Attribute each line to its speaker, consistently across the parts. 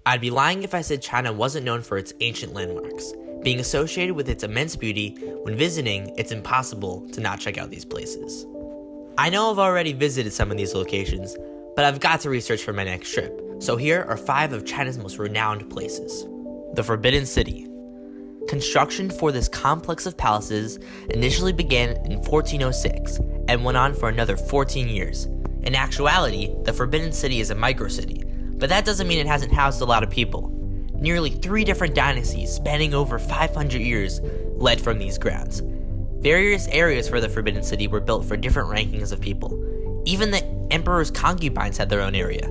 Speaker 1: I'd be lying if I said China wasn't known for its ancient landmarks. Being associated with its immense beauty, when visiting, it's impossible to not check out these places. I know I've already visited some of these locations, but I've got to research for my next trip, so here are 5 of China's most renowned places. The Forbidden City. Construction for this complex of palaces initially began in 1406 and went on for another 14 years. In actuality, the Forbidden City is a microcity, but that doesn't mean it hasn't housed a lot of people. Nearly 3 different dynasties spanning over 500 years led from these grounds. Various areas for the Forbidden City were built for different rankings of people. Even the emperor's concubines had their own area.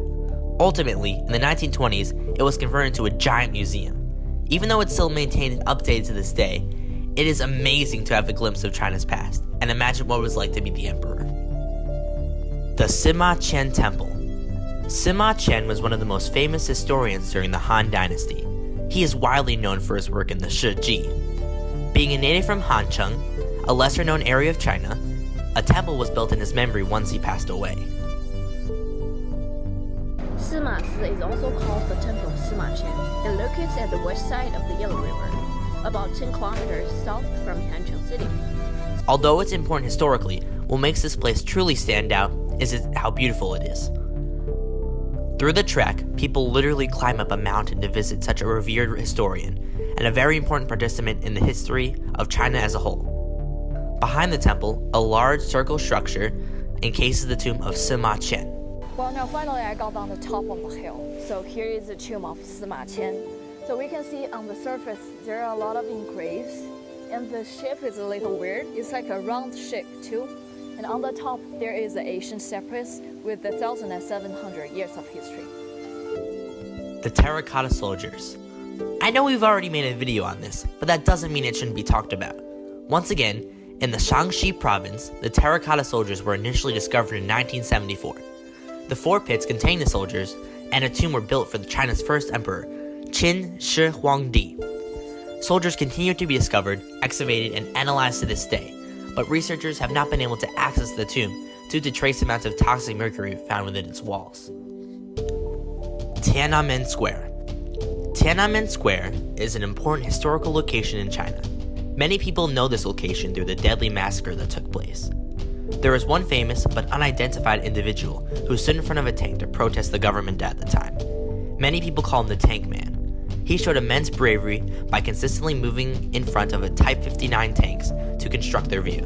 Speaker 1: Ultimately, in the 1920s, it was converted into a giant museum. Even though it's still maintained and updated to this day, it is amazing to have a glimpse of China's past and imagine what it was like to be the emperor. The Sima Qian Temple. Sima Qian was one of the most famous historians during the Han Dynasty. He is widely known for his work in the Shi Ji. Being a native from Hancheng, a lesser-known area of China, a temple was built in his memory once he passed away.
Speaker 2: Sima Si is also called the Temple of Sima Qian. It locates at the west side of the Yellow River, about 10 kilometers south from Hancheng City.
Speaker 1: Although it's important historically, what makes this place truly stand out is how beautiful it is. Through the trek, people literally climb up a mountain to visit such a revered historian and a very important participant in the history of China as a whole. Behind the temple, a large circle structure encases the tomb of Sima Qian.
Speaker 3: Well, now finally I got on the top of the hill. So here is the tomb of Sima Qian. So we can see on the surface there are a lot of engravings, and the shape is a little weird. It's like a round shape too. And on the top there is an ancient cypress with 1,700 years of history.
Speaker 1: The Terracotta Soldiers. I know we've already made a video on this, but that doesn't mean it shouldn't be talked about. Once again, in the Shaanxi province, the Terracotta Soldiers were initially discovered in 1974. The 4 pits containing the soldiers and a tomb were built for China's first emperor, Qin Shi Huangdi. Soldiers continue to be discovered, excavated, and analyzed to this day, but researchers have not been able to access the tomb due to trace amounts of toxic mercury found within its walls. Tiananmen Square. Tiananmen Square is an important historical location in China. Many people know this location through the deadly massacre that took place. There is one famous but unidentified individual who stood in front of a tank to protest the government at the time. Many people call him the Tank Man. He showed immense bravery by consistently moving in front of a Type 59 tanks to construct their view.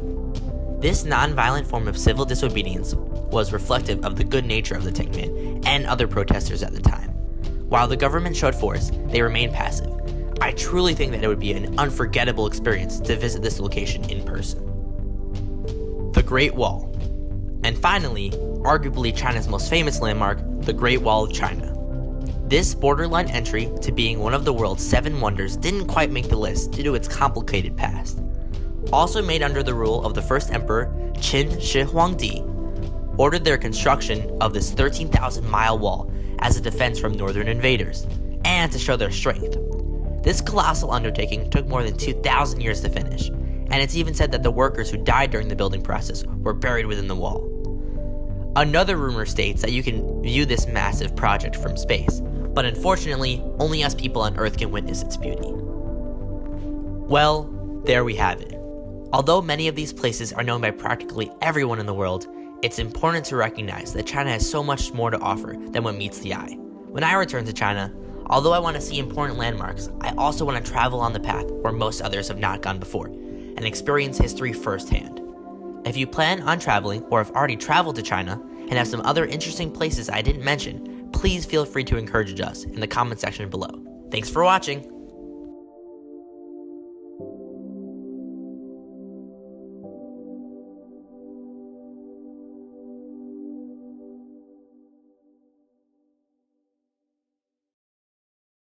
Speaker 1: This non-violent form of civil disobedience was reflective of the good nature of the Tank Man and other protesters at the time. While the government showed force, they remained passive. I truly think that it would be an unforgettable experience to visit this location in person. The Great Wall. And finally, arguably China's most famous landmark, the Great Wall of China. This borderline entry to being one of the world's 7 wonders didn't quite make the list due to its complicated past. Also made under the rule of the first emperor, Qin Shi Huangdi, ordered their construction of this 13,000-mile wall as a defense from northern invaders, and to show their strength. This colossal undertaking took more than 2,000 years to finish, and it's even said that the workers who died during the building process were buried within the wall. Another rumor states that you can view this massive project from space, but unfortunately, only us people on Earth can witness its beauty. Well, there we have it. Although many of these places are known by practically everyone in the world, it's important to recognize that China has so much more to offer than what meets the eye. When I return to China, although I want to see important landmarks, I also want to travel on the path where most others have not gone before, and experience history firsthand. If you plan on traveling or have already traveled to China and have some other interesting places I didn't mention, please feel free to encourage us in the comment section below. Thanks for watching!